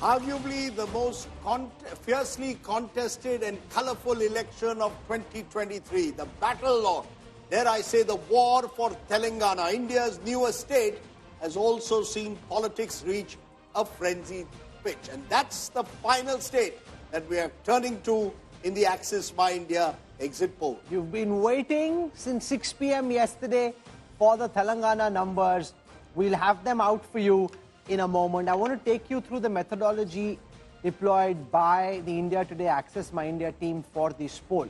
Arguably the most fiercely contested and colorful election of 2023. The battle, or dare I say the war for Telangana, India's newest state, has also seen politics reach a frenzied pitch. And that's the final state that we are turning to in the Axis My India exit poll. You've been waiting since 6 p.m. yesterday for the Telangana numbers. We'll have them out for you in a moment. I want to take you through the methodology deployed by the India Today Access My India team for this poll.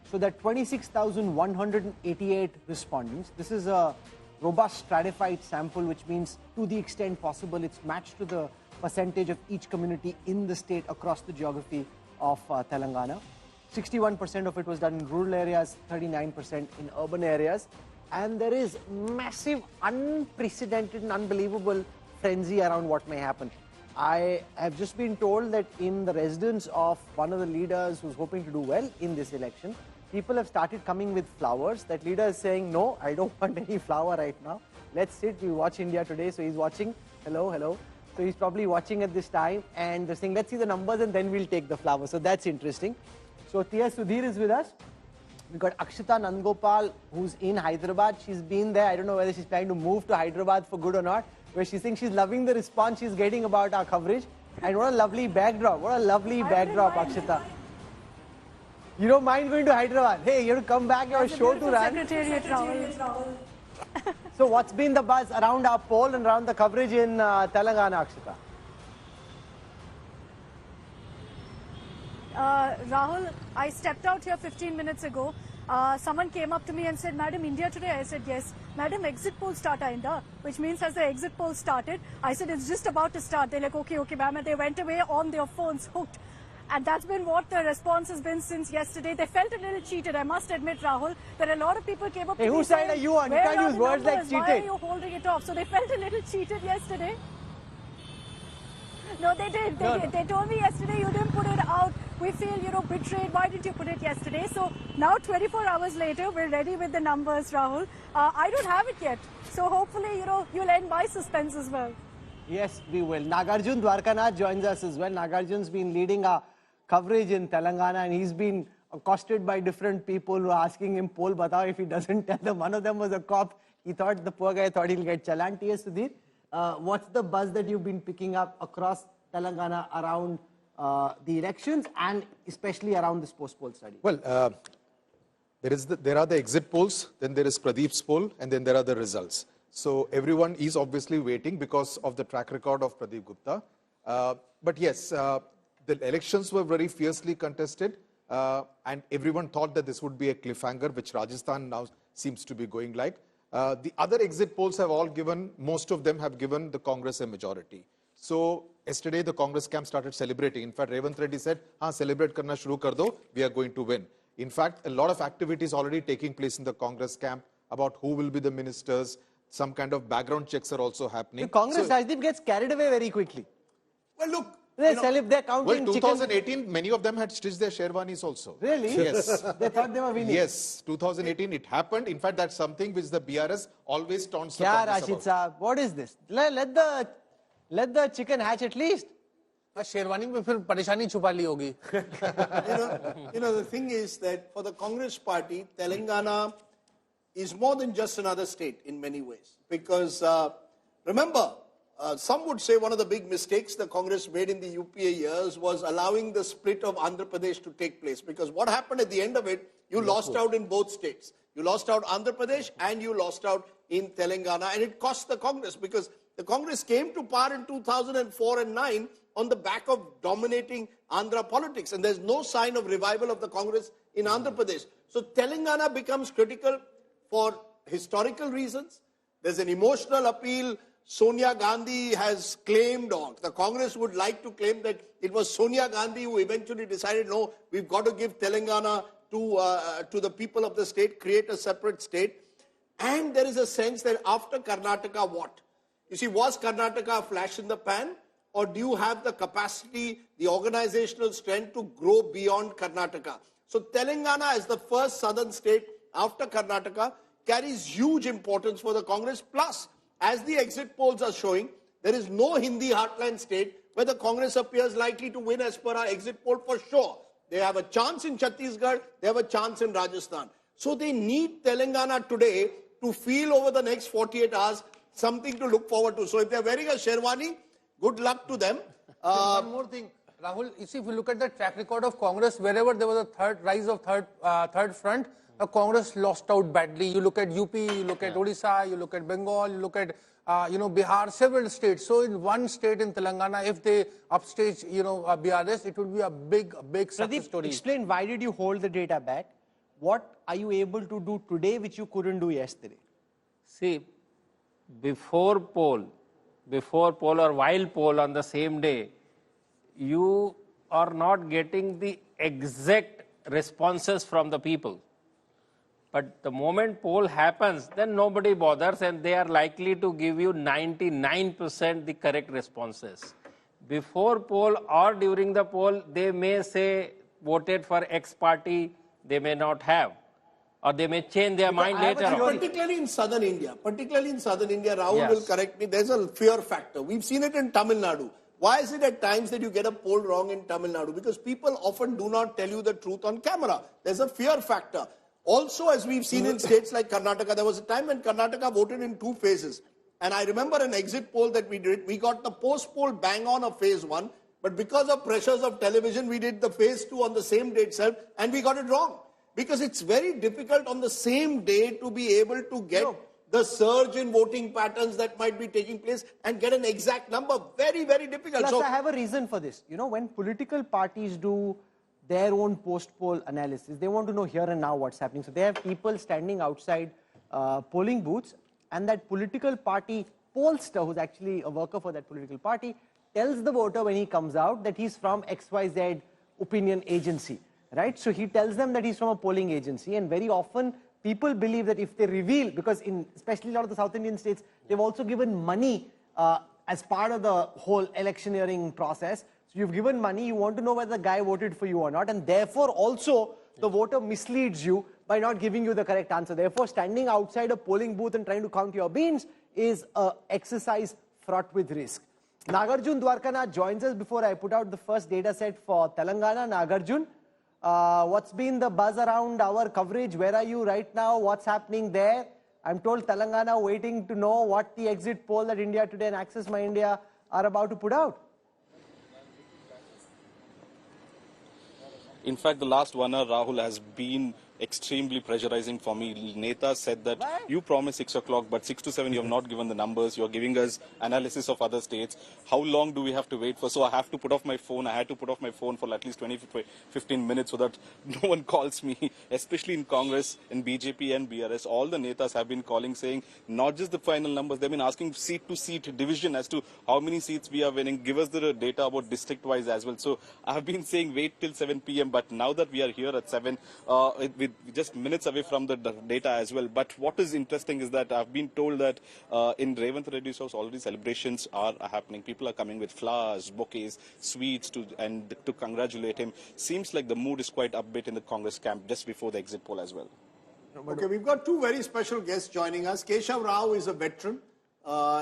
So that 26,188 respondents, this is a robust stratified sample, which means to the extent possible it's matched to the percentage of each community in the state across the geography of Telangana. 61% of it was done in rural areas, 39% in urban areas. And there is massive, unprecedented and unbelievable frenzy around what may happen. I have just been told that in the residence of one of the leaders who's hoping to do well in this election, people have started coming with flowers. That leader is saying, no, I don't want any flower right now. Let's sit, we watch India Today. So he's watching, hello, hello. So he's probably watching at this time and they're saying, let's see the numbers and then we'll take the flower. So that's interesting. So Tia Sudhir is with us. We've got Akshita Nandgopal, who's in Hyderabad. She's been there. I don't know whether she's planning to move to Hyderabad for good or not, where she's saying she's loving the response she's getting about our coverage. And what a lovely backdrop. What a lovely backdrop, Akshita. You don't mind going to Hyderabad? Hey, you have to come back, you have a show to run. Secretariat, Rahul. So what's been the buzz around our poll and around the coverage in Telangana, Akshita? Rahul, I stepped out here 15 minutes ago. Someone came up to me and said, Madam, India Today? I said, yes. Madam, exit poll start ainda, which means has the exit poll started? I said, it's just about to start. They're like, okay, ma'am. And they went away on their phones, hooked. And that's been what the response has been since yesterday. They felt a little cheated, I must admit, Rahul. There are a lot of people came up to me whose side are you on? You can't use words like cheated. Why are you holding it off? So they felt a little cheated yesterday. No, they did. They told me yesterday you didn't put it out. We feel, betrayed. Why didn't you put it yesterday? So now 24 hours later, we're ready with the numbers, Rahul. I don't have it yet. So hopefully, you'll end my suspense as well. Yes, we will. Nagarjun Dwarkanath joins us as well. Nagarjun's been leading our coverage in Telangana and he's been accosted by different people who are asking him, poll batao, if he doesn't tell them. One of them was a cop. He thought, the poor guy thought he'll get challan. T.S. Sudhir, what's the buzz that you've been picking up across Telangana around the elections and especially around this post-poll study? Well, there are the exit polls, then there is Pradeep's poll, and then there are the results. So everyone is obviously waiting because of the track record of Pradeep Gupta. But yes, the elections were very fiercely contested and everyone thought that this would be a cliffhanger, which Rajasthan now seems to be going like. The other exit polls have all given, most of them have given the Congress a majority. So yesterday the Congress camp started celebrating. In fact, Revanth Reddy said, celebrate karna shuru kar do, we are going to win. In fact, a lot of activities already taking place in the Congress camp about who will be the ministers. Some kind of background checks are also happening. The Congress, Rajdeep, gets carried away very quickly. Well, look. They're counting well, 2018, many of them had stitched their sherwanis also. Really? Yes. They thought they were winning. Yes, 2018 it happened. In fact, that's something which the BRS always taunts the Kya, Congress Rashid about. Saab, what is this? Let the chicken hatch at least. Sherwani में फिर परेशानी छुपा ली होगी. The thing is that for the Congress party, Telangana is more than just another state in many ways. Because remember, some would say one of the big mistakes the Congress made in the UPA years was allowing the split of Andhra Pradesh to take place. Because what happened at the end of it, you lost out in both states. You lost out Andhra Pradesh and you lost out in Telangana. And it cost the Congress because the Congress came to power in 2004 and 9 on the back of dominating Andhra politics. And there's no sign of revival of the Congress in Andhra Pradesh. So Telangana becomes critical for historical reasons. There's an emotional appeal. Sonia Gandhi has claimed, or the Congress would like to claim, that it was Sonia Gandhi who eventually decided, no, we've got to give Telangana to the people of the state, create a separate state. And there is a sense that after Karnataka, what? You see, was Karnataka a flash in the pan? Or do you have the capacity, the organizational strength to grow beyond Karnataka? So Telangana, as the first southern state after Karnataka, carries huge importance for the Congress. Plus, as the exit polls are showing, there is no Hindi heartland state whether Congress appears likely to win as per our exit poll, for sure. They have a chance in Chhattisgarh, they have a chance in Rajasthan. So they need Telangana today to feel over the next 48 hours something to look forward to. So if they're wearing a Sherwani, good luck to them. One more thing, Rahul, you see, if you look at the track record of Congress, wherever there was a rise of third front, Congress lost out badly. You look at UP, you look at Odisha, you look at Bengal, you look at Bihar, several states. So in one state in Telangana, if they upstage BRS, it would be a big success story. Explain, why did you hold the data back? What are you able to do today which you couldn't do yesterday? See, before poll or while poll on the same day, you are not getting the exact responses from the people. But the moment poll happens, then nobody bothers and they are likely to give you 99% the correct responses. Before poll or during the poll, they may say voted for X party, they may not have. Or they may change their mind later on. Particularly in southern India, Rahul Yes. will correct me, there's a fear factor. We've seen it in Tamil Nadu. Why is it at times that you get a poll wrong in Tamil Nadu? Because people often do not tell you the truth on camera. There's a fear factor. Also, as we've seen in states like Karnataka, there was a time when Karnataka voted in 2 phases. And I remember an exit poll that we did, we got the post-poll bang on of phase 1, but because of pressures of television, we did the phase 2 on the same day itself, and we got it wrong. Because it's very difficult on the same day to be able to get the surge in voting patterns that might be taking place and get an exact number. Very, very difficult. Plus, I have a reason for this. When political parties do their own post-poll analysis, they want to know here and now what's happening. So they have people standing outside polling booths, and that political party pollster, who's actually a worker for that political party, tells the voter when he comes out that he's from XYZ opinion agency. Right? So he tells them that he's from a polling agency, and very often people believe that if they reveal, because in especially a lot of the South Indian states, they've also given money as part of the whole electioneering process. So you've given money, you want to know whether the guy voted for you or not, and therefore also the voter misleads you by not giving you the correct answer. Therefore, standing outside a polling booth and trying to count your beans is an exercise fraught with risk. Nagarjun Dwarkanath joins us before I put out the first data set for Telangana. Nagarjun, what's been the buzz around our coverage? Where are you right now? What's happening there? I'm told Telangana waiting to know what the exit poll that India Today and Access My India are about to put out. In fact, the last 1 hour, Rahul, has been extremely pressurizing for me. Neta said that you promised 6 o'clock, but 6 to 7 you have not given the numbers. You're giving us analysis of other states. How long do we have to wait for? So I have to put off my phone. I had to put off my phone for at least 15 minutes so that no one calls me, especially in Congress, in BJP and BRS. All the Netas have been calling, saying not just the final numbers. They've been asking seat to seat division as to how many seats we are winning. Give us the data about district wise as well. So I have been saying wait till 7 p.m. But now that we are here at 7, with just minutes away from the data as well. But what is interesting is that I've been told that in Revanth Reddy's house already celebrations are happening. People are coming with flowers, bouquets, sweets to congratulate him. Seems like the mood is quite upbeat in the Congress camp just before the exit poll as well. Okay, we've got 2 very special guests joining us. Keshav Rao is a veteran.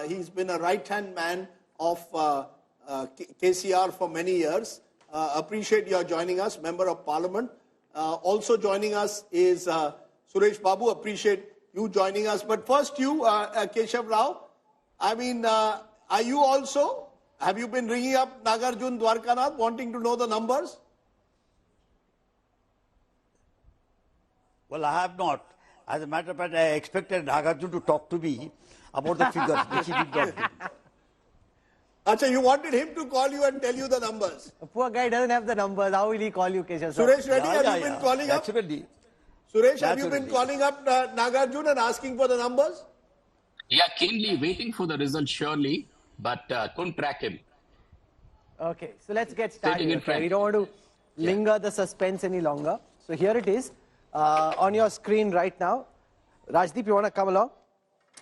He's been a right-hand man of KCR for many years. Appreciate your joining us, Member of Parliament. Also joining us is Suresh Babu. Appreciate you joining us. But first you, Keshav Rao, I mean, are you also, have you been ringing up Nagarjun Dwarkanath wanting to know the numbers? Well, I have not. As a matter of fact, I expected Nagarjun to talk to me about the figures, which he did not do. Acha, you wanted him to call you and tell you the numbers. A poor guy doesn't have the numbers. How will he call you, Keshav? Suresh Reddy, have you been calling up? Naturally. Suresh, have you been calling up Nagarjun and asking for the numbers? Yeah, keenly waiting for the result, surely, but couldn't track him. Okay, so let's get started. Okay? We don't want to linger the suspense any longer. So here it is on your screen right now. Rajdeep, you want to come along?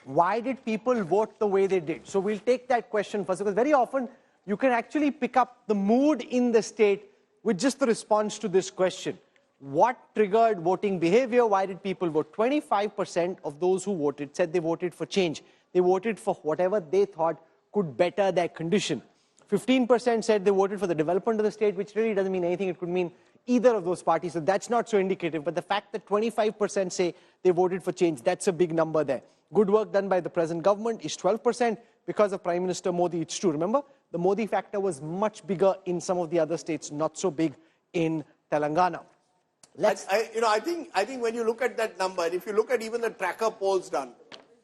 Why did people vote the way they did? So we'll take that question first, because very often you can actually pick up the mood in the state with just the response to this question. What triggered voting behavior? Why did people vote? 25% of those who voted said they voted for change. They voted for whatever they thought could better their condition. 15% said they voted for the development of the state, which really doesn't mean anything. It could mean either of those parties. So that's not so indicative. But the fact that 25% say they voted for change, that's a big number there. Good work done by the present government is 12% because of Prime Minister Modi. It's true. Remember, the Modi factor was much bigger in some of the other states, not so big in Telangana. I think when you look at that number, and if you look at even the tracker polls done,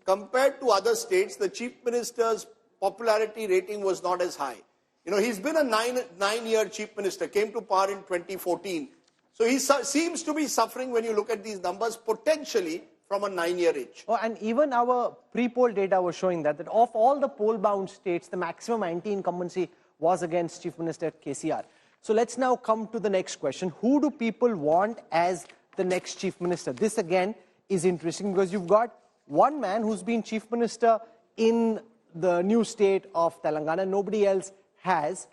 compared to other states, the Chief Minister's popularity rating was not as high. He's been a nine-year Chief Minister, came to power in 2014. So he seems to be suffering when you look at these numbers, potentially from a 9-year age. Oh, and even our pre-poll data was showing that of all the poll-bound states, the maximum anti-incumbency was against Chief Minister KCR. So let's now come to the next question. Who do people want as the next Chief Minister? This again is interesting because you've got one man who's been Chief Minister in the new state of Telangana. Nobody else has.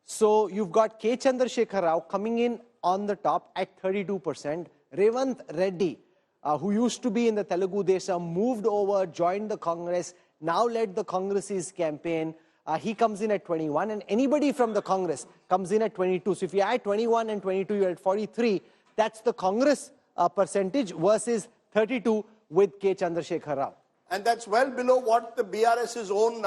So you've got K. Chandrasekhar Rao coming in on the top at 32%. Revant Reddy, who used to be in the Telugu Desam, moved over, joined the Congress, now led the Congress's campaign. He comes in at 21, and anybody from the Congress comes in at 22. So if you add 21 and 22, you're at 43. That's the Congress percentage versus 32 with K. Chandrasekhar Rao. And that's well below what the BRS's own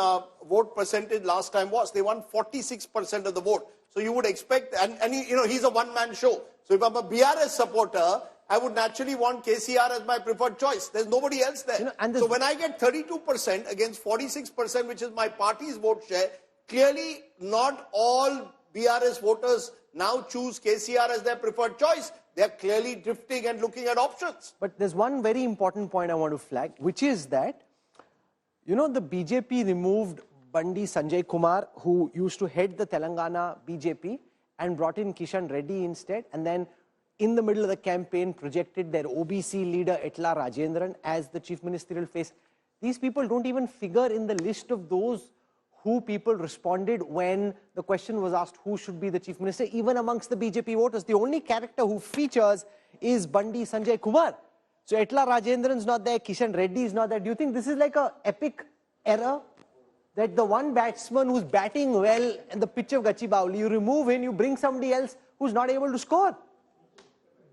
vote percentage last time was. They won 46% of the vote. So you would expect, and he's a one-man show. So if I'm a BRS supporter, I would naturally want KCR as my preferred choice. There's nobody else there. So when I get 32% against 46%, which is my party's vote share, clearly not all BRS voters now choose KCR as their preferred choice. They're clearly drifting and looking at options. But there's one very important point I want to flag, which is that, the BJP removed Bandi Sanjay Kumar, who used to head the Telangana BJP, and brought in Kishan Reddy instead, and then in the middle of the campaign projected their OBC leader Etla Rajendran as the chief ministerial face. These people don't even figure in the list of those who people responded when the question was asked who should be the chief minister, even amongst the BJP voters. The only character who features is Bandi Sanjay Kumar. So Etla Rajendran is not there, Kishan Reddy is not there. Do you think this is like an epic error? That the one batsman who's batting well in the pitch of Gachibowli, you remove him, you bring somebody else who's not able to score.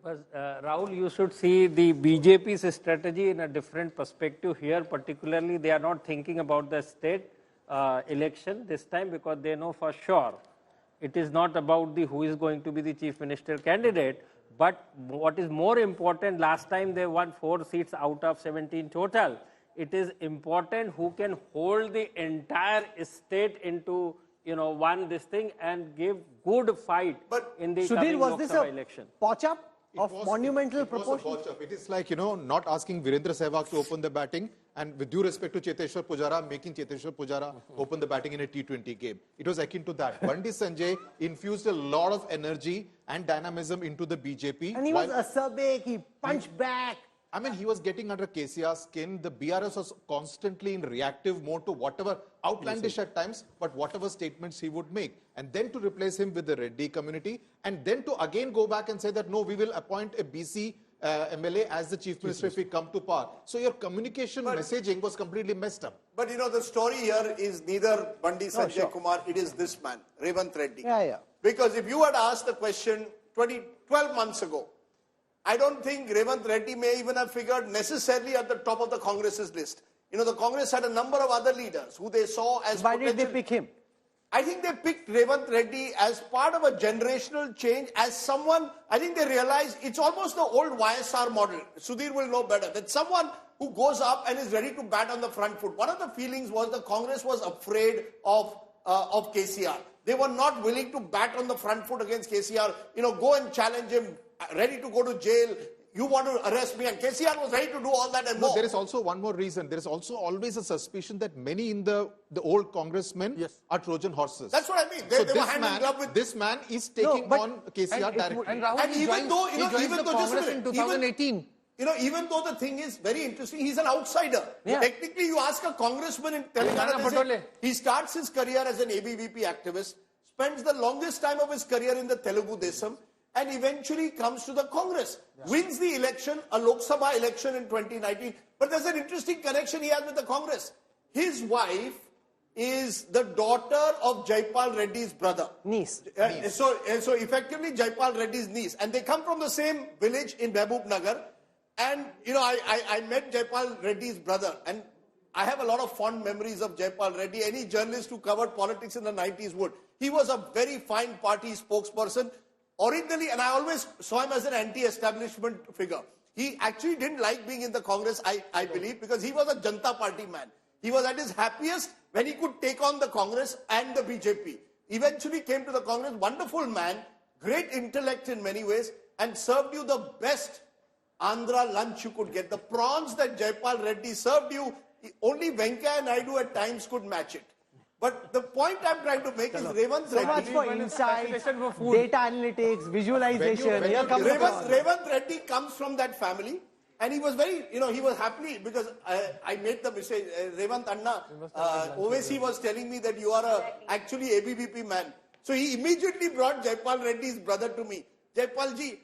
Rahul, you should see the BJP's strategy in a different perspective here. Particularly, they are not thinking about the state election this time because they know for sure it is not about who is going to be the chief minister candidate. But what is more important, last time they won 4 seats out of 17 total. It is important who can hold the entire state into one this thing and give good fight in the coming Lok Sabha election. Potch-up of monumental proportions. It is like, not asking Virendra Sehwag to open the batting, and with due respect to Cheteshwar Pujara, making Cheteshwar Pujara open the batting in a T20 game. It was akin to that. Bandi Sanjay infused a lot of energy and dynamism into the BJP. And he was acerbic, he punched back. I mean, he was getting under KCR's skin. The BRS was constantly in reactive mode to whatever, outlandish at times, but whatever statements he would make. And then to replace him with the Reddy community, and then to again go back and say that, no, we will appoint a BC MLA as the chief minister if we come to power. So your communication messaging was completely messed up. But the story here is neither Bandi Sanjay Kumar, it is this man, Revant Reddy. Yeah. Because if you had asked the question 12 months ago, I don't think Revant Reddy may even have figured necessarily at the top of the Congress's list. The Congress had a number of other leaders who they saw as Why did they pick him? I think they picked Revant Reddy as part of a generational change, as someone, I think they realized it's almost the old YSR model. Sudhir will know better. That someone who goes up and is ready to bat on the front foot. One of the feelings was the Congress was afraid of KCR. They were not willing to bat on the front foot against KCR. Go and challenge him, ready to go to jail. You want to arrest me, and KCR was ready to do all that and more. There is also one more reason. There is also always a suspicion that many in the old congressmen are Trojan horses. That's what I mean. They were hand in glove with... This man is taking on KCR directly. And Rahul, even though the Congress in 2018. Even though the thing is very interesting, he's an outsider. Yeah. Technically, you ask a congressman in Telangana, he starts his career as an ABVP activist, spends the longest time of his career in the Telugu Desam, and eventually comes to the Congress. Wins the election, a Lok Sabha election in 2019. But there's an interesting connection he has with the Congress. His wife is the daughter of Jaipal Reddy's brother. Niece. So effectively Jaipal Reddy's niece. And they come from the same village in Mehboob Nagar. And, you know, I met Jaipal Reddy's brother. And I have a lot of fond memories of Jaipal Reddy. Any journalist who covered politics in the 90s would. He was a very fine party spokesperson. Originally, and I always saw him as an anti-establishment figure. He actually didn't like being in the Congress, I believe, because he was a Janata Party man. He was at his happiest when he could take on the Congress and the BJP. Eventually came to the Congress, wonderful man, great intellect in many ways, and served you the best Andhra lunch you could get. The prawns that Jaipal Reddy served you, only Venkaiah Naidu at times could match it. But the point I'm trying to make is Revanth So much Reddy. for insights, data analytics, visualization. Here comes Revanth Reddy comes from that family. And he was very, you know, he was happy because I made the mistake. Revanth Anna, Ovesi was telling me that you are actually ABVP man. So he immediately brought Jaipal Reddy's brother to me. Jaipal ji,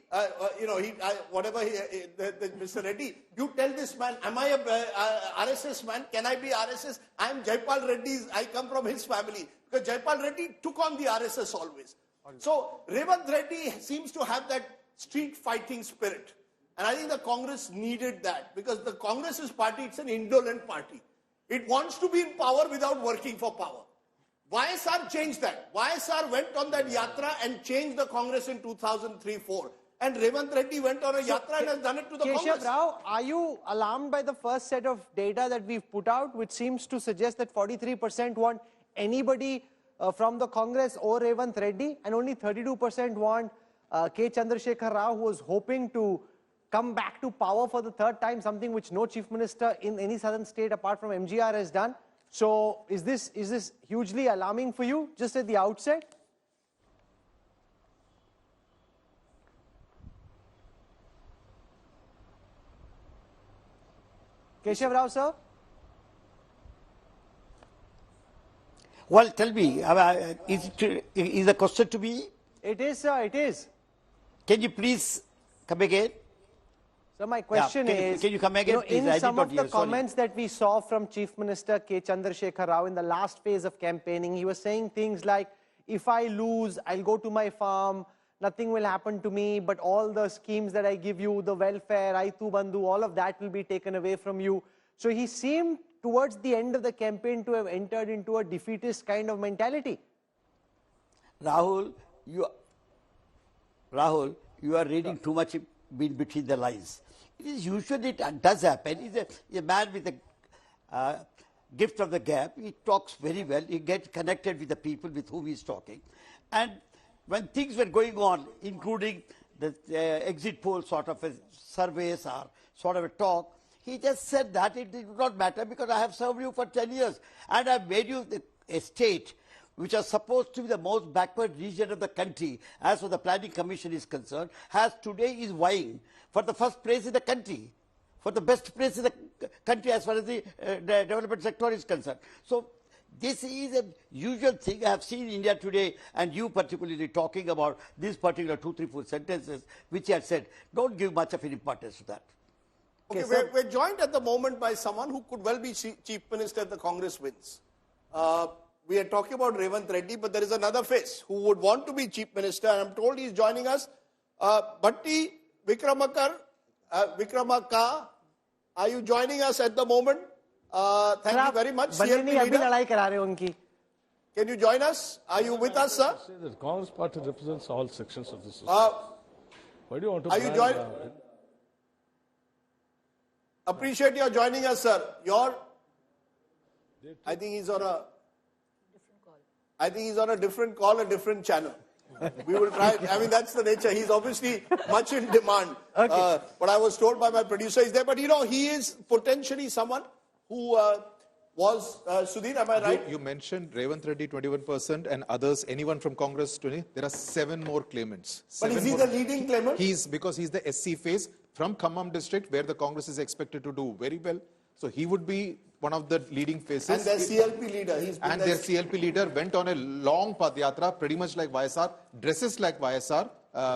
you know, Mr. Reddy, you tell this man, am I a RSS man? Can I be RSS? I am Jaipal Reddy's, I come from his family. Because Jaipal Reddy took on the RSS always. So Revanth Reddy seems to have that street fighting spirit. And I think the Congress needed that because the Congress's party, it's an indolent party. It wants to be in power without working for power. YSR changed that. YSR went on that yatra and changed the Congress in 2003-04. And Revanth Reddy went on a yatra and has done it to the Congress. Keshav Rao, are you alarmed by the first set of data that we've put out, which seems to suggest that 43% want anybody from the Congress or Revanth Reddy, and only 32% want K. Chandrasekhar Rao, who was hoping to come back to power for the third time, something which no chief minister in any southern state apart from MGR has done. So is this hugely alarming for you just at the outset? Keshav Rao, sir? Well, tell me, is the question to me? It is, sir, it is. Can you please come again? So my question is, can you come again, please? In some of the comments that we saw from Chief Minister K. Chandrasekhar Rao in the last phase of campaigning, he was saying things like, if I lose, I'll go to my farm, nothing will happen to me, but all the schemes that I give you, the welfare, Aitu Bandhu, all of that will be taken away from you. So he seemed towards the end of the campaign to have entered into a defeatist kind of mentality. Rahul, you are reading too much between the lines. It is usually, it does happen. He's a man with a gift of the gap. He talks very well. He gets connected with the people with whom he's talking. And when things were going on, including the exit poll sort of a surveys or sort of a talk, he just said that it did not matter because I have served you for 10 years and I've made you a state which are supposed to be the most backward region of the country, as far as the Planning Commission is concerned, has today is vying for the first place in the country, for the best place in the country as far as the development sector is concerned. So this is a usual thing I have seen in India today, and you particularly talking about these particular 2, 3, 4 sentences which you had said. Don't give much of an importance to that. Okay, we're joined at the moment by someone who could well be Chief Minister if the Congress wins. We are talking about Revanth Reddy, but there is another face who would want to be Chief Minister, and I'm told he's joining us. Bhatti Vikramakar, Vikramaka, are you joining us at the moment? Thank you very much. CLP leader. Can you join us? Are you with us, sir? The Congress party represents all sections of the society. Why do you want to? Are you joining? Appreciate your joining us, sir. I think he's on a. I think he's on a different call, a different channel. We will try. I mean, that's the nature. He's obviously much in demand. Okay. But I was told by my producer he's there. But, you know, he is potentially someone who was, Sudhir, am I right? You mentioned Revanth Reddy 21% and others, anyone from Congress 20. There are 7 more claimants. But is he the leading claimant? Because he's the SC phase from Khammam district where the Congress is expected to do very well. So he would be one of the leading faces. And their CLP leader. Their CLP leader went on a long Padyatra, pretty much like YSR, dresses like YSR,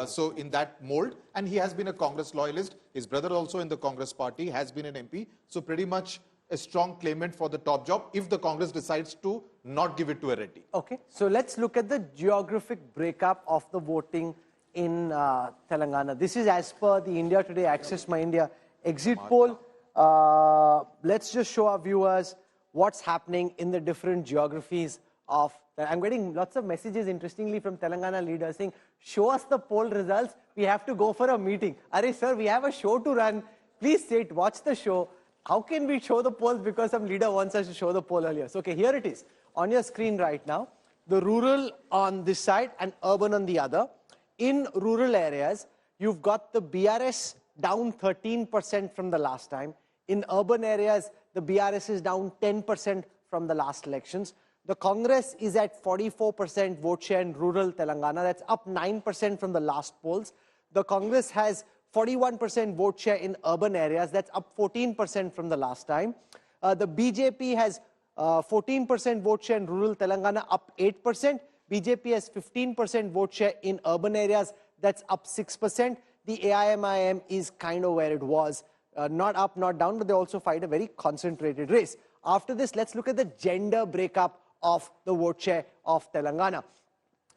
so in that mold. And he has been a Congress loyalist. His brother also in the Congress party has been an MP. So pretty much a strong claimant for the top job if the Congress decides to not give it to a Reddy. Okay, so let's look at the geographic breakup of the voting in Telangana. This is as per the India Today Access My India exit poll. Let's just show our viewers what's happening in the different geographies of. I'm getting lots of messages, interestingly, from Telangana leaders saying, show us the poll results. We have to go for a meeting. Arey, sir, we have a show to run. Please sit, watch the show. How can we show the polls because some leader wants us to show the poll earlier? So, okay, here it is on your screen right now. The rural on this side and urban on the other. In rural areas, you've got the BRS down 13% from the last time. In urban areas, the BRS is down 10% from the last elections. The Congress is at 44% vote share in rural Telangana. That's up 9% from the last polls. The Congress has 41% vote share in urban areas. That's up 14% from the last time. The BJP has 14% vote share in rural Telangana, up 8%. BJP has 15% vote share in urban areas. That's up 6%. The AIMIM is kind of where it was. Not up, not down, but they also fight a very concentrated race. After this, let's look at the gender breakup of the vote share of Telangana.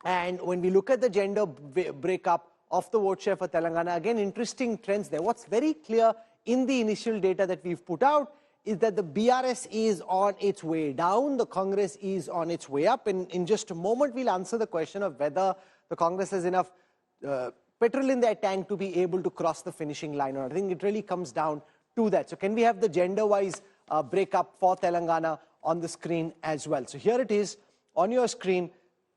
And when we look at the gender breakup of the vote share for Telangana, again, interesting trends there. What's very clear in the initial data that we've put out is that the BRS is on its way down, the Congress is on its way up. And in just a moment, we'll answer the question of whether the Congress has enough petrol in their tank to be able to cross the finishing line. Or I think it really comes down to that. So can we have the gender-wise breakup for Telangana on the screen as well? So here it is on your screen.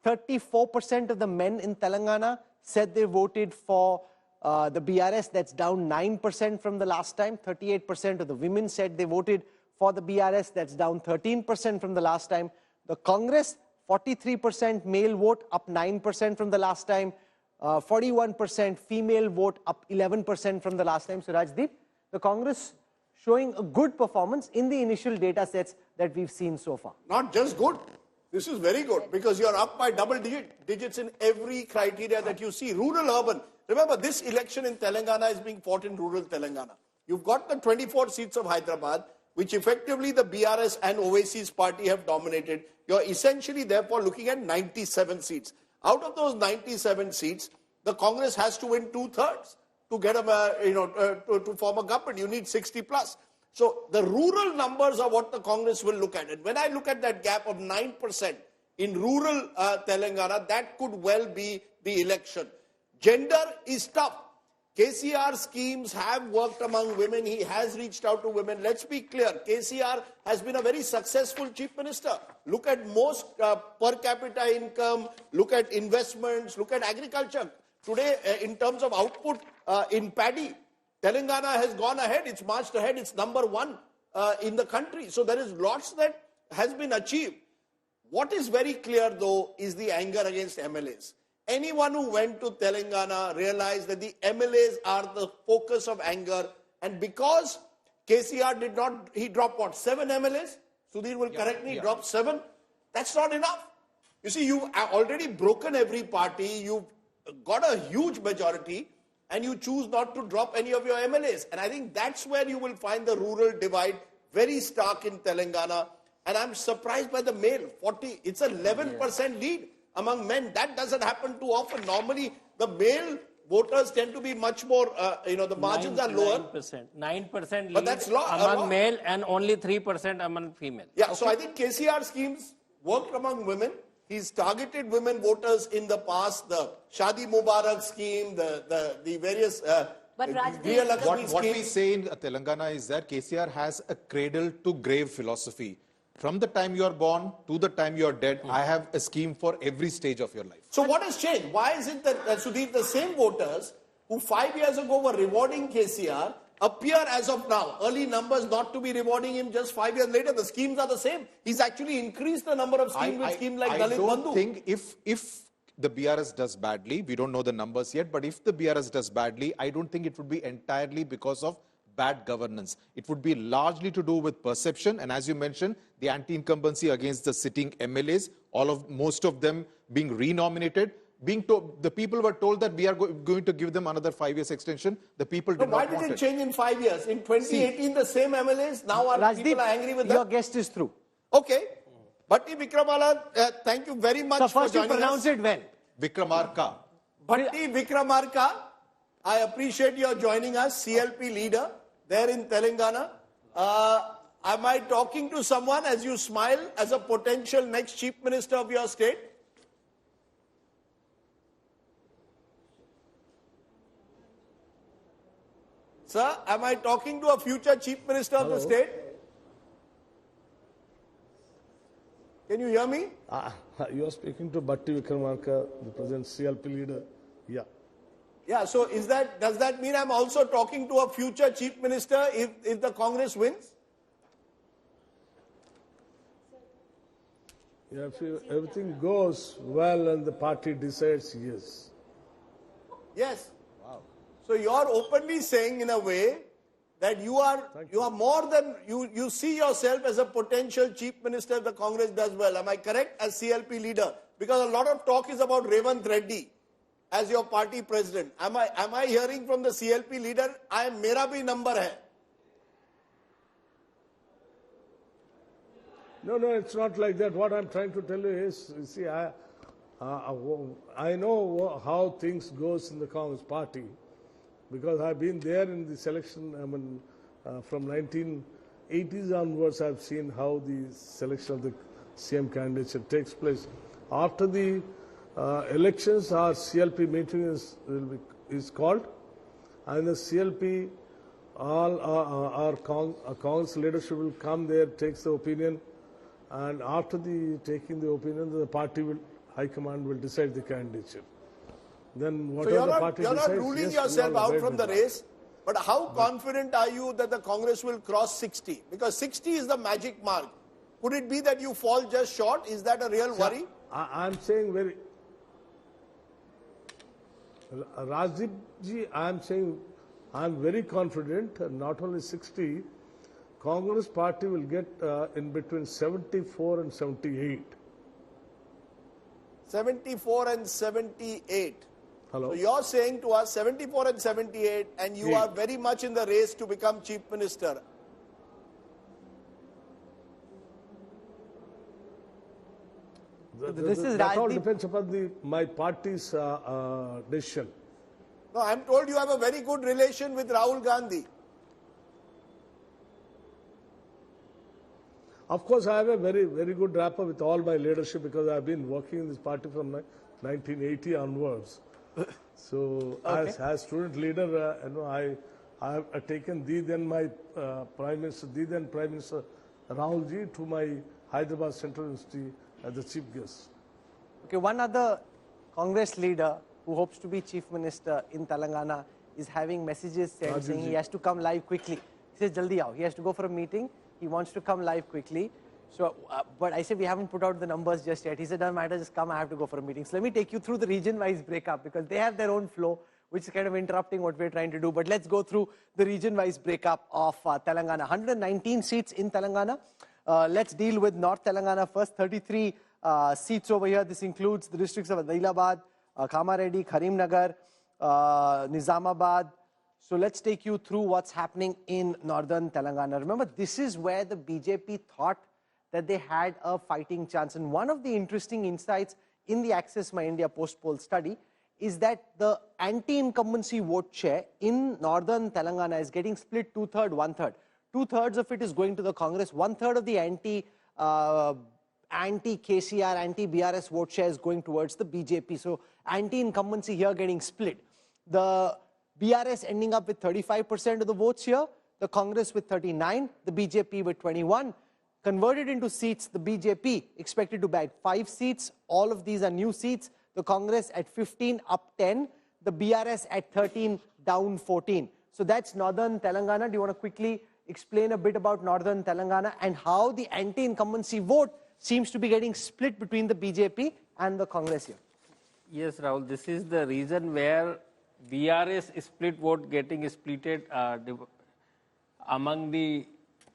34% of the men in Telangana said they voted for the BRS. That's down 9% from the last time. 38% of the women said they voted for the BRS. That's down 13% from the last time. The Congress, 43% male vote, up 9% from the last time. 41% female vote, up 11% from the last time. So Rajdeep, the Congress showing a good performance in the initial data sets that we've seen so far. Not just good. This is very good because you're up by double digits in every criteria that you see. Rural, urban. Remember, this election in Telangana is being fought in rural Telangana. You've got the 24 seats of Hyderabad, which effectively the BRS and Oasis party have dominated. You're essentially, therefore, looking at 97 seats. Out of those 97 seats, the Congress has to win 2/3 to get to form a government. You need 60 plus. So the rural numbers are what the Congress will look at. And when I look at that gap of 9% in rural Telangana, that could well be the election. Gender is tough. KCR schemes have worked among women. He has reached out to women. Let's be clear. KCR has been a very successful chief minister. Look at most per capita income. Look at investments. Look at agriculture. Today, in terms of output in paddy, Telangana has gone ahead. It's marched ahead. It's number one in the country. So there is lots that has been achieved. What is very clear, though, is the anger against MLAs. Anyone who went to Telangana realized that the MLAs are the focus of anger. And because KCR did not, he dropped what, 7 MLAs? Sudhir will correct me, he dropped 7. That's not enough. You see, you've already broken every party. You've got a huge majority. And you choose not to drop any of your MLAs. And I think that's where you will find the rural divide very stark in Telangana. And I'm surprised by the male. It's an 11% lead among men. That doesn't happen too often. Normally, the male voters tend to be much more, the margins are lower. 9% lead but that's among male and only 3% among female. Yeah, so I think KCR schemes worked among women. He's targeted women voters in the past, the Shadi Mubarak scheme, the various what we say in Telangana is that KCR has a cradle-to-grave philosophy. From the time you are born to the time you are dead, I have a scheme for every stage of your life. So what has changed? Why is it that, Sudhir, the same voters who 5 years ago were rewarding KCR appear as of now, early numbers not to be rewarding him just 5 years later? The schemes are the same. He's actually increased the number of schemes with schemes like Dalit Bandhu. I don't think if the BRS does badly, we don't know the numbers yet, but if the BRS does badly, I don't think it would be entirely because of bad governance. It would be largely to do with perception, and as you mentioned, the anti-incumbency against the sitting MLAs, most of them being renominated the people were told that we are going to give them another 5 years extension. The people So did why not did want it change in 5 years? In 2018, the same MLAs, now are people are angry with them? your guest is through. Okay. Bhatti Vikramala, thank you very much So for first you joining pronounce us. it well. Vikramarka. Bhatti Vikramarka, I appreciate your joining us, CLP leader there in Telangana. Am I talking to someone as you smile as a potential next chief minister of your state? Sir, am I talking to a future chief minister of the state? Can you hear me? You are speaking to Bhatti Vikramarka, the present CLP leader. Yeah. Yeah, so does that mean I'm also talking to a future chief minister if the Congress wins? Yeah, if everything goes well and the party decides, yes. Yes. Wow. So you're openly saying in a way that you are more than, you see yourself as a potential chief minister if the Congress does well. Am I correct as CLP leader? Because a lot of talk is about Revanth Reddy as your party president. Am I hearing from the CLP leader, mera bhi number hai? No, it's not like that. What I'm trying to tell you is, you see, I know how things goes in the Congress party because I've been there in the selection. I mean, from 1980s onwards, I've seen how the selection of the CM candidature takes place. After the elections, our CLP meeting is called, and the CLP, all our Congress leadership will come there, takes the opinion. And after taking the opinion, the party High Command will decide the candidature. Then whatever the party decides, you're not ruling yourself out from the race, but how confident are you that the Congress will cross 60? Because 60 is the magic mark. Could it be that you fall just short? Is that a real worry? I'm saying Rajdeep ji, I'm saying I'm very confident, not only 60, Congress party will get in between 74 and 78. 74 and 78. Hello? So you're saying to us 74 and 78 and you are very much in the race to become chief minister. That all depends upon my party's decision. No, I'm told you have a very good relation with Rahul Gandhi. Of course, I have a very, very good rapport with all my leadership because I've been working in this party from 1980 onwards. So, as student leader, I have taken then my Prime Minister, then Prime Minister Rahul ji to my Hyderabad Central University as the chief guest. Okay, one other Congress leader who hopes to be chief minister in Telangana is having messages saying he has to come live quickly. He says, "Jaldi aao." He has to go for a meeting. He wants to come live quickly. So, but I said, we haven't put out the numbers just yet. He said, doesn't matter, just come, I have to go for a meeting. So let me take you through the region-wise breakup because they have their own flow, which is kind of interrupting what we're trying to do. But let's go through the region-wise breakup of Telangana. 119 seats in Telangana. Let's deal with North Telangana first. 33 seats over here. This includes the districts of Adilabad, Kamareddy, Karimnagar, Nizamabad. So let's take you through what's happening in northern Telangana. Remember, this is where the BJP thought that they had a fighting chance. And one of the interesting insights in the Access My India post-poll study is that the anti-incumbency vote share in northern Telangana is getting split 2/3, 1/3. 2/3 of it is going to the Congress, 1/3 of the anti-KCR, anti-BRS vote share is going towards the BJP. So anti-incumbency here getting split. The BRS ending up with 35% of the votes here, the Congress with 39, the BJP with 21. Converted into seats, the BJP expected to bag 5 seats. All of these are new seats. The Congress at 15, up 10. The BRS at 13, down 14. So that's northern Telangana. Do you want to quickly explain a bit about northern Telangana and how the anti-incumbency vote seems to be getting split between the BJP and the Congress here? Yes, Rahul, this is the reason where BRS split vote getting splitted among the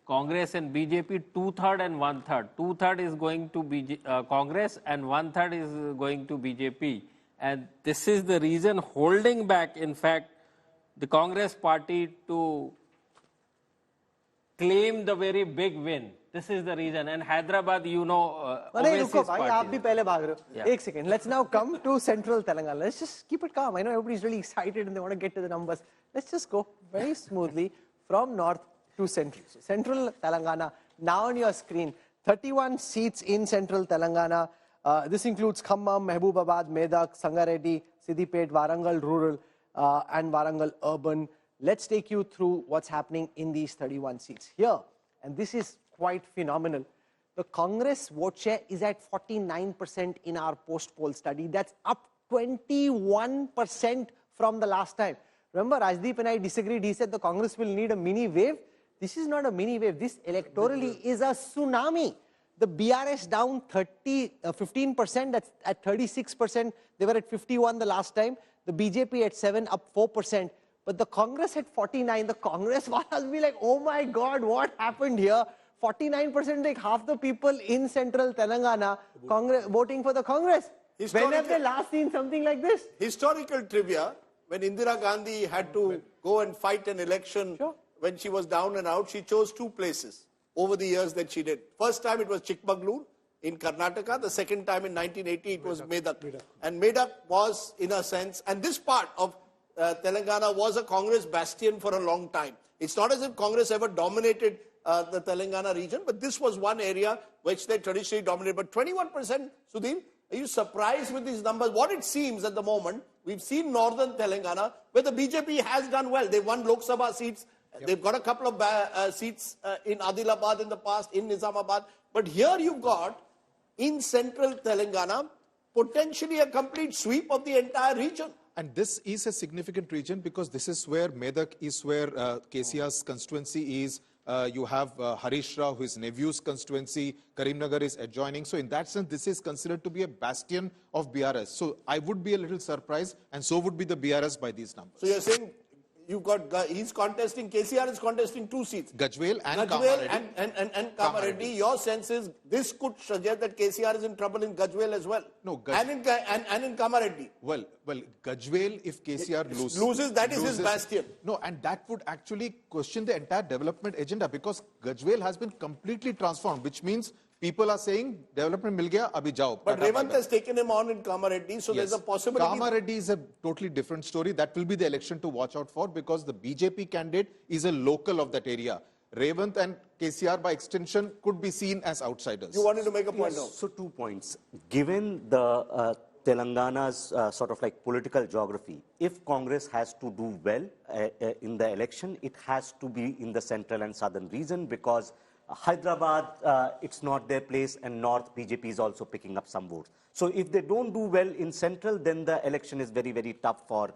Congress and BJP, 2/3 and 1/3. 2/3 is going to Congress and 1/3 is going to BJP. And this is the reason holding back, in fact, the Congress party to claim the very big win. This is the reason. And Hyderabad, you know, overseas party. Ek second. Let's now come to central Telangana. Let's just keep it calm. I know everybody's really excited and they want to get to the numbers. Let's just go very smoothly from north to central. So central Telangana, now on your screen, 31 seats in central Telangana. This includes Khammam, Mahbubabad, Medak, Sangareddy, Siddipet, Warangal Rural, and Warangal Urban. Let's take you through what's happening in these 31 seats. Here, and this is quite phenomenal, the Congress vote share is at 49% in our post-poll study. That's up 21% from the last time. Remember, Rajdeep and I disagreed. He said the Congress will need a mini wave. This is not a mini wave. This electorally is a tsunami. The BRS down 15%, that's at 36%. They were at 51 the last time. The BJP at 7, up 4%. But the Congress at 49, the Congress will be like, oh my God, what happened here? 49%, like half the people in central Telangana voting for the Congress. When have they last seen something like this? Historical trivia, when Indira Gandhi had to go and fight an election, when she was down and out, she chose two places over the years that she did. First time it was Chikmagalur in Karnataka. The second time in 1980 it was Medak. And Medak was, in a sense, and this part of Telangana was a Congress bastion for a long time. It's not as if Congress ever dominated the Telangana region, but this was one area which they traditionally dominated. But 21%, Sudhir, are you surprised with these numbers? What it seems at the moment, we've seen northern Telangana, where the BJP has done well. They won Lok Sabha seats. Yep. They've got a couple of seats in Adilabad in the past, in Nizamabad. But here you've got, in central Telangana, potentially a complete sweep of the entire region. And this is a significant region because this is where Medak is where KCR's constituency is. You have Harish Rao, whose nephew's constituency, Karimnagar is adjoining. So in that sense, this is considered to be a bastion of BRS. So I would be a little surprised, and so would be the BRS by these numbers. So you're saying you've got, he's contesting, KCR is contesting 2 seats. Gajwel and Gajwel and Kamareddy. Your sense is this could suggest that KCR is in trouble in Gajwel as well. No, and in Kamareddy. Well, Gajwel, if KCR loses, that is his bastion. No, and that would actually question the entire development agenda because Gajwel has been completely transformed, which means people are saying development mil gaya, abhi jao. But Revant has taken him on in Kamareddy, so there's a possibility. Kamareddy is a totally different story. That will be the election to watch out for because the BJP candidate is a local of that area. Revant and KCR by extension could be seen as outsiders. You wanted to make a point now. So 2 points. Given the Telangana's sort of like political geography, if Congress has to do well in the election, it has to be in the central and southern region because Hyderabad, it's not their place, and North BJP is also picking up some votes. So if they don't do well in central, then the election is very, very tough for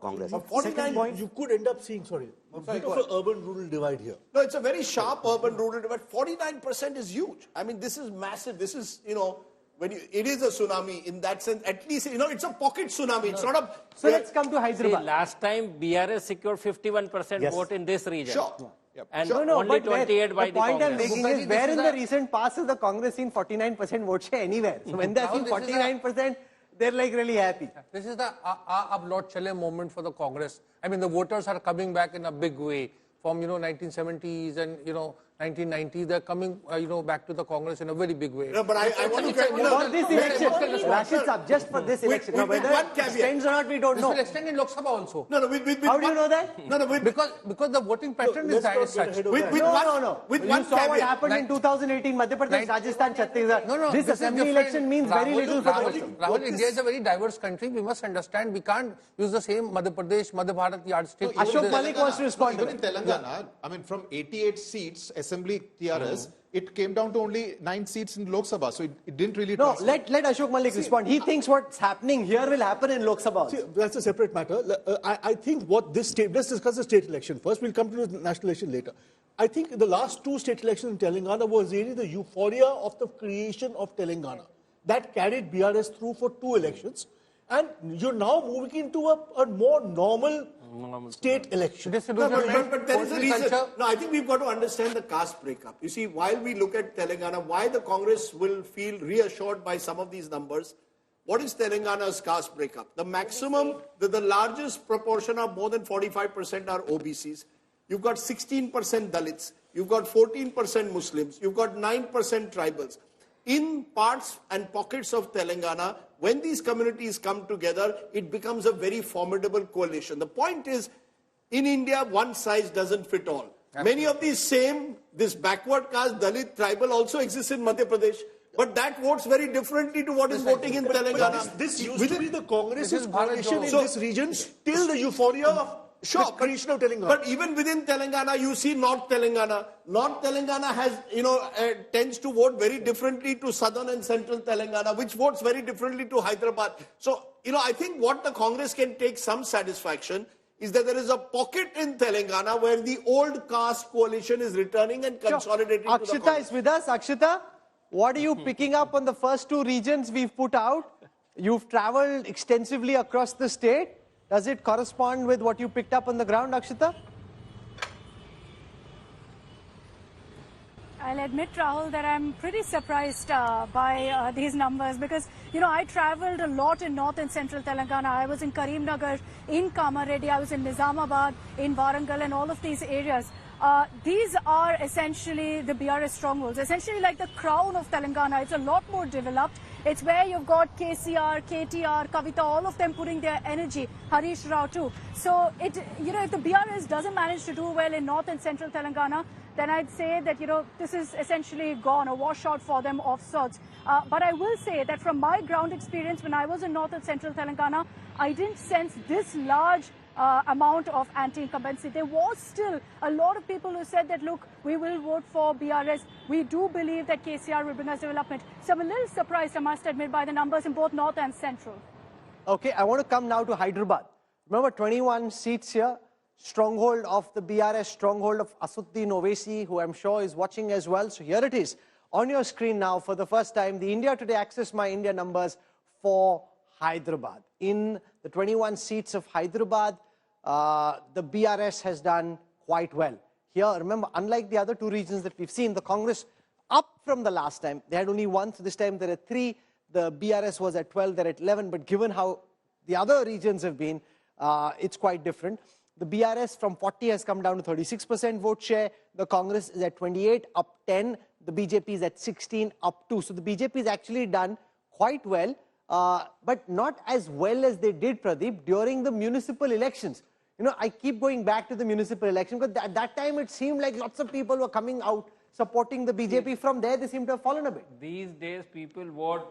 Congress. Second point, you could end up seeing, a bit of an urban-rural divide here. No, it's a very sharp urban-rural divide. 49% is huge. I mean, this is massive. This is, it is a tsunami in that sense. At least, it's a pocket tsunami. It's not a... So let's come to Hyderabad. See, last time BRS secured 51% vote in this region. Sure. Yep. And only 28 by the point Congress. I'm making is, where in the recent past has the Congress seen 49% vote share anywhere? So when they're seeing 49%, they're like really happy. This is the ab Lord Chale moment for the Congress. I mean, the voters are coming back in a big way from, 1970s and, 1990s. They're coming, back to the Congress in a very big way. No, but I want to get... For this election, Rashid Saab, just for this election. Now, whether it extends or not, we don't know. This will extend in Lok Sabha also. No, how do you know that? No, because the voting pattern is such. No. You saw what happened in 2018, Madhya Pradesh, Rajasthan, Chhattisgarh. No. This assembly election means very little for the Rahul, India is a very diverse country. We must understand we can't use the same Madhya Pradesh, Madhya Bharat yardstick. Ashok Malik wants to respond to that. Even in Telangana, I mean, from 88 seats, assembly TRS, it came down to only 9 seats in Lok Sabha, so it didn't really... No, let Ashok Malik respond. He thinks what's happening here will happen in Lok Sabha. See, that's a separate matter. I think what this state... Let's discuss the state election first. We'll come to the national election later. I think the last 2 state elections in Telangana was really the euphoria of the creation of Telangana. That carried BRS through for 2 elections. And you're now moving into a more normal state election. But there is a reason. No, I think we've got to understand the caste breakup. You see, while we look at Telangana, why the Congress will feel reassured by some of these numbers, what is Telangana's caste breakup? The maximum, the largest proportion of more than 45% are OBCs. You've got 16% Dalits. You've got 14% Muslims. You've got 9% tribals. In parts and pockets of Telangana, when these communities come together, it becomes a very formidable coalition. The point is, in India, one size doesn't fit all. Many of this backward caste, Dalit, tribal also exists in Madhya Pradesh. But that votes very differently to what is voting in Telangana. This used to be the Congress's coalition in this region till the euphoria of the creation of Telangana. But even within Telangana, you see North Telangana. North Telangana has, tends to vote very differently to Southern and Central Telangana, which votes very differently to Hyderabad. So, I think what the Congress can take some satisfaction is that there is a pocket in Telangana where the old caste coalition is returning and consolidating to the Akshita Congress. is with us. Akshita, what are you picking up on the first two regions we've put out? You've traveled extensively across the state. Does it correspond with what you picked up on the ground, Akshita? I'll admit, Rahul, that I'm pretty surprised by these numbers because, I traveled a lot in North and Central Telangana. I was in Karimnagar, in Kamareddy, I was in Nizamabad, in Warangal and all of these areas. These are essentially the BRS strongholds, essentially like the crown of Telangana. It's a lot more developed. It's where you've got KCR, KTR, Kavita, all of them putting their energy, Harish Rao too. So, if the BRS doesn't manage to do well in North and Central Telangana, then I'd say that, this is essentially gone, a washout for them of sorts. But I will say that from my ground experience, when I was in North and Central Telangana, I didn't sense this large amount of anti-incumbency. There was still a lot of people who said that, look, we will vote for BRS. We do believe that KCR will bring us development. So I'm a little surprised, I must admit, by the numbers in both North and Central. Okay, I want to come now to Hyderabad. Remember, 21 seats here. Stronghold of the BRS, stronghold of Asuddin Owaisi, who I'm sure is watching as well. So here it is on your screen now for the first time, the India Today Access My India numbers for Hyderabad. In the 21 seats of Hyderabad, the BRS has done quite well. Here, remember, unlike the other two regions that we've seen, the Congress up from the last time. They had only one, so this time they're at 3. The BRS was at 12, they're at 11. But given how the other regions have been, it's quite different. The BRS from 40 has come down to 36% vote share. The Congress is at 28, up 10. The BJP is at 16, up 2. So the BJP has actually done quite well, but not as well as they did, Pradeep, during the municipal elections. I keep going back to the municipal election because at that time it seemed like lots of people were coming out supporting the BJP. From there, they seem to have fallen a bit. These days, people vote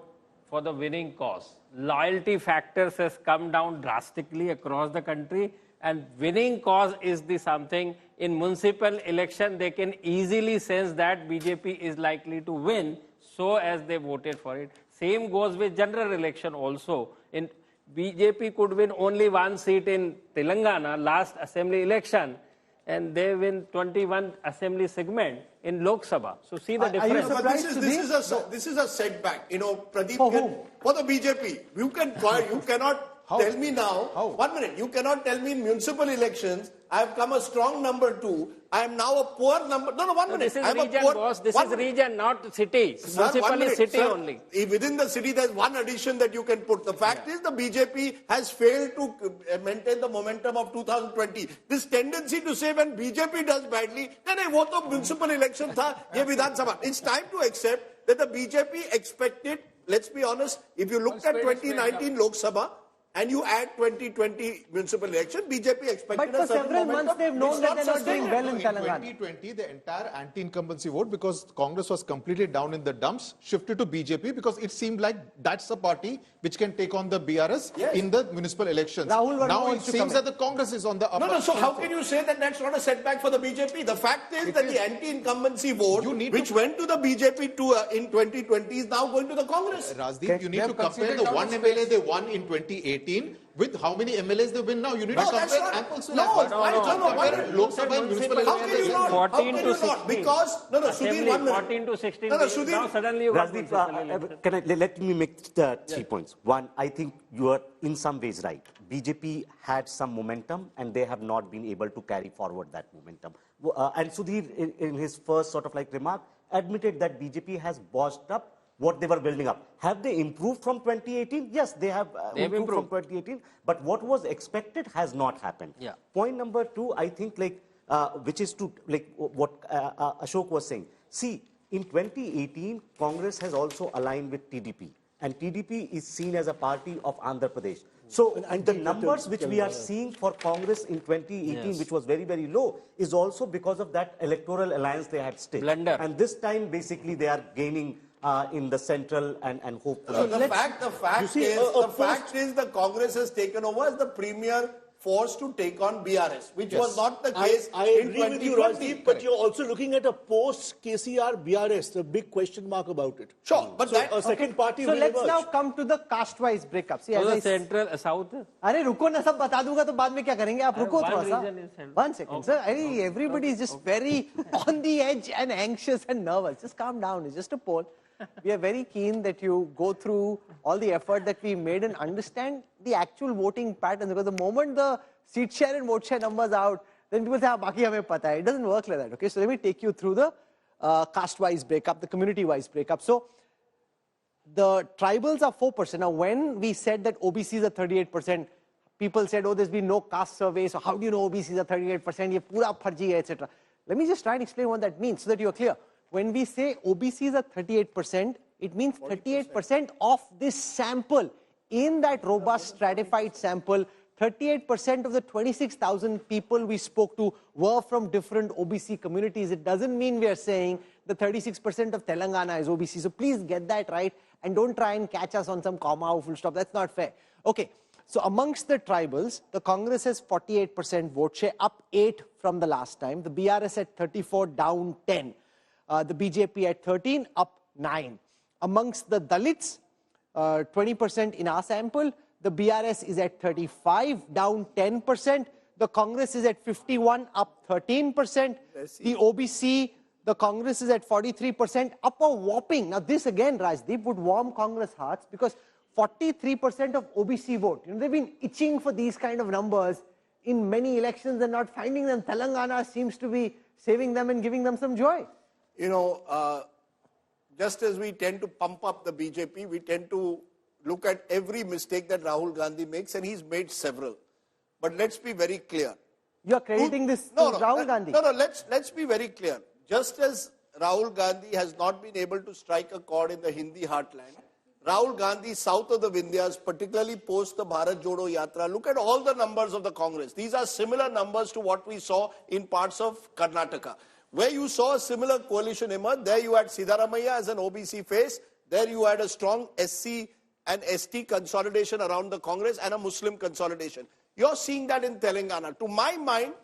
for the winning cause. Loyalty factors has come down drastically across the country. And winning cause is the something in municipal election, they can easily sense that BJP is likely to win, so as they voted for it. Same goes with general election also. In BJP could win only one seat in Telangana last assembly election, and they win 21 assembly segment in Lok Sabha. So see the difference. This is a setback. Pradeep, for the BJP, you cannot tell me now, 1 minute, you cannot tell me in municipal elections, I have come a strong number 2, I am now a poor number, no, 1 minute. This is region, boss, this is region, not city. Municipal is city only. Within the city, there's one addition that you can put. The fact is the BJP has failed to maintain the momentum of 2020. This tendency to say when BJP does badly, then I vote of municipal election tha, ye Vidhan Sabha. It's time to accept that the BJP expected, let's be honest, if you looked at 2019 Lok Sabha, and you add 2020 municipal election, BJP expected but for several months they've known that they're not doing well in Telangana. In 2020, the entire anti-incumbency vote, because Congress was completely down in the dumps, shifted to BJP because it seemed like that's the party which can take on the BRS in the municipal elections. Rahul, now it seems that the Congress is on the upper. No, so how can you say that that's not a setback for the BJP? The fact is that the anti-incumbency vote, which went to the BJP in 2020, is now going to the Congress. Rajdeep, you need to compare the one MLA they won in 2018 with how many MLAs they win now. You need to compare apples to apples. Lok Sabha and municipal elections. 14 to 16. Because, Sudhir, 1 minute. 14 to 16. Now suddenly you got Rajdeep, let me make 3 points. One, I think you are in some ways right. BJP had some momentum and they have not been able to carry forward that momentum. And Sudhir, in his first sort of like remark, admitted that BJP has bossed up what they were building up. Have they improved from 2018? Yes, they have improved from 2018. But what was expected has not happened. Yeah. Point number 2, I think, which is to what Ashok was saying. See, in 2018, Congress has also aligned with TDP, and TDP is seen as a party of Andhra Pradesh. So the numbers which we are seeing for Congress in 2018, which was very, very low, is also because of that electoral alliance they had stitched. Blunder. And this time, basically, they are gaining in the central and hopefully. The fact is the Congress has taken over as the premier force to take on BRS, which was not the case I in agree with you, 2020. Rajdeep, but you're also looking at a post-KCR BRS, the big question mark about it. Sure, but so a second party So will let's emerge. now come to the caste-wise breakup. See, as I Central, South. अरे रुको ना, सब बता दूंगा तो बाद में क्या करेंगे आप रुको one थोड़ा सा. region is held. 1 second, sir. Everybody is just very on the edge and anxious and nervous. Just calm down. It's just a poll. We are very keen that you go through all the effort that we made and understand the actual voting patterns, because the moment the seat share and vote share numbers out, then people say, baki hame pata hai. It doesn't work like that. Okay, so let me take you through the caste-wise breakup, the community-wise breakup. So the tribals are 4%. Now, when we said that OBCs are 38%, people said, oh, there's been no caste survey, so how do you know OBCs are 38%? Ye pura farji hai, etc. Let me just try and explain what that means so that you're clear. When we say OBCs are 38%, it means 38% of this sample. In that robust stratified sample, 38% of the 26,000 people we spoke to were from different OBC communities. It doesn't mean we are saying the 36% of Telangana is OBC. So please get that right and don't try and catch us on some comma or full stop. That's not fair. Okay, so amongst the tribals, the Congress has 48% vote share, up 8 from the last time. The BRS at 34, down 10. The BJP at 13, up 9. Amongst the Dalits, 20% in our sample. The BRS is at 35, down 10%. The Congress is at 51, up 13%. The OBC, the Congress is at 43%, up a whopping. Now this again, Rajdeep, would warm Congress hearts, because 43% of OBC vote. You know, they've been itching for these kind of numbers in many elections and not finding them. Telangana seems to be saving them and giving them some joy. You know, just as we tend to pump up the BJP, we tend to look at every mistake that Rahul Gandhi makes, and he's made several. But let's be very clear. You're crediting this to Rahul Gandhi? No, let's be very clear. Just as Rahul Gandhi has not been able to strike a chord in the Hindi heartland, Rahul Gandhi, south of the Vindhyas, particularly post the Bharat Jodo Yatra, look at all the numbers of the Congress. These are similar numbers to what we saw in parts of Karnataka. Where you saw a similar coalition emerge, there you had Siddaramaiah as an OBC face, there you had a strong SC and ST consolidation around the Congress and a Muslim consolidation. You're seeing that in Telangana. To my mind,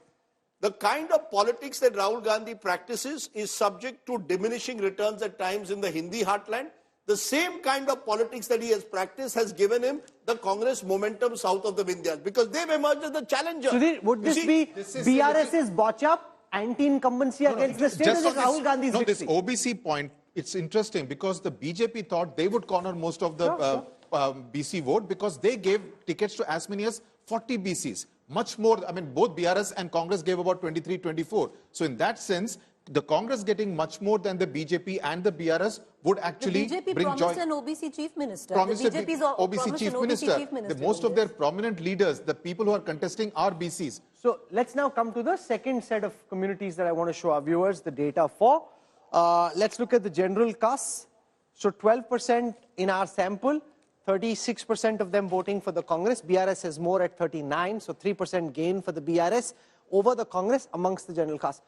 the kind of politics that Rahul Gandhi practices is subject to diminishing returns at times in the Hindi heartland. The same kind of politics that he has practiced has given him the Congress momentum south of the Vindhyas, because they've emerged as the challenger. Sudhir, would this be BRS's botch-up, anti-incumbency against the state, or is Rahul Gandhi's victory? This OBC point, it's interesting because the BJP thought they would corner most of the BC vote, because they gave tickets to as many as 40 BCs. Much more, I mean, both BRS and Congress gave about 23, 24. So in that sense, the Congress getting much more than the BJP and the BRS would actually bring joy. The BJP promised an OBC chief minister. Promised the BJP's OBC chief minister. Most of their prominent leaders, the people who are contesting, are BCs. So let's now come to the second set of communities that I want to show our viewers the data for. Let's look at the general castes. So 12% in our sample, 36% of them voting for the Congress. BRS has more at 39, so 3% gain for the BRS over the Congress amongst the general caste.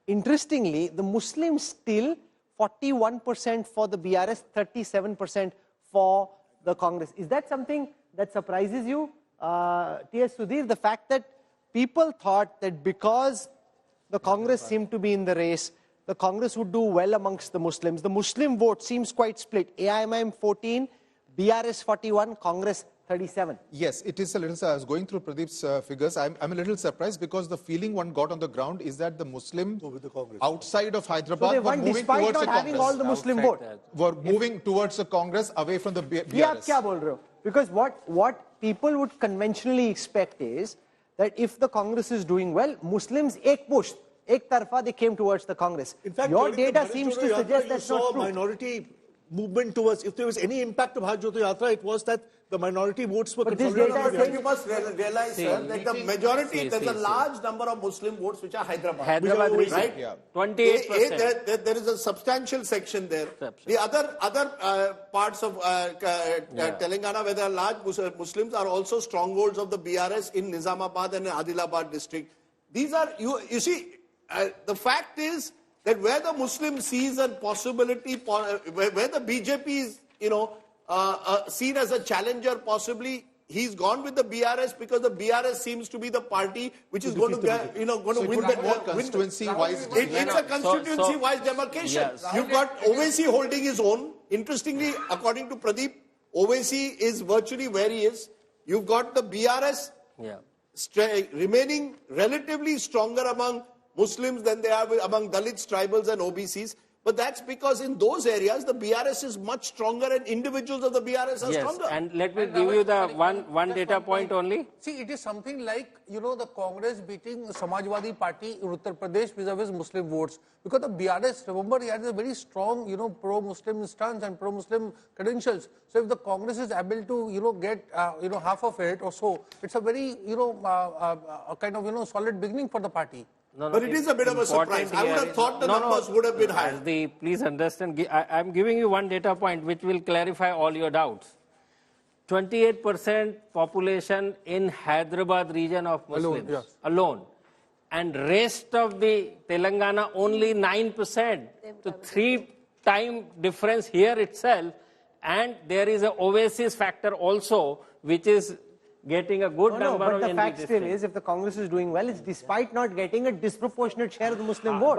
Interestingly, the Muslims still 41% for the BRS, 37% for the Congress. Is that something that surprises you, T.S. Sudhir? The fact that people thought that because the Congress seemed to be in the race, the Congress would do well amongst the Muslims. The Muslim vote seems quite split. AIMM 14, BRS 41, Congress 37. Yes, it is a little. I was going through Pradeep's figures. I'm a little surprised because the feeling one got on the ground is that the Muslim outside of Hyderabad so were moving towards the having Congress. all the Muslim vote. Were moving towards the Congress away from the BRS. Because what people would conventionally expect is that if the Congress is doing well, Muslims ek push, ek tarfa, they came towards the Congress. In fact, your data seems to suggest that's not true. Minority movement towards, if there was any impact of Bharat Jyoti Yatra, it was that the minority votes were But this consolidated. data is You must realize, sir, that the majority, there's a large number of Muslim votes which are Hyderabad. Hyderabad region, right? yeah. 28%. There is a substantial section there. The other parts of Telangana, where there are large Muslims, are also strongholds of the BRS in Nizamabad and Adilabad district. These are, you see, the fact is that where the Muslim sees a possibility, where the BJP is, seen as a challenger, possibly he's gone with the BRS because the BRS seems to be the party which is going to get, going to win the constituency-wise. It's a constituency-wise demarcation. Yes. You've got Owaisi holding his own. Interestingly, according to Pradeep, Owaisi is virtually where he is. You've got the BRS remaining relatively stronger among Muslims than they are among Dalits, tribals and OBCs. But that's because in those areas, the BRS is much stronger and individuals of the BRS are stronger. And let me give you the one data point only. See, it is something like, the Congress beating Samajwadi Party in Uttar Pradesh vis-a-vis Muslim votes. Because the BRS, remember, he has a very strong, pro-Muslim stance and pro-Muslim credentials. So if the Congress is able to, get, half of it or so, it's a very, kind of, solid beginning for the party. But it is a bit of a surprise. I would have thought the numbers would have been higher. Please understand, I'm giving you one data point which will clarify all your doubts. 28% population in Hyderabad region of Muslims alone. And rest of the Telangana only 9%. So 3-time difference here itself. And there is an Oasis factor also, which is getting a good number of but the fact still is, if the Congress is doing well, it's despite not getting a disproportionate share of the Muslim vote.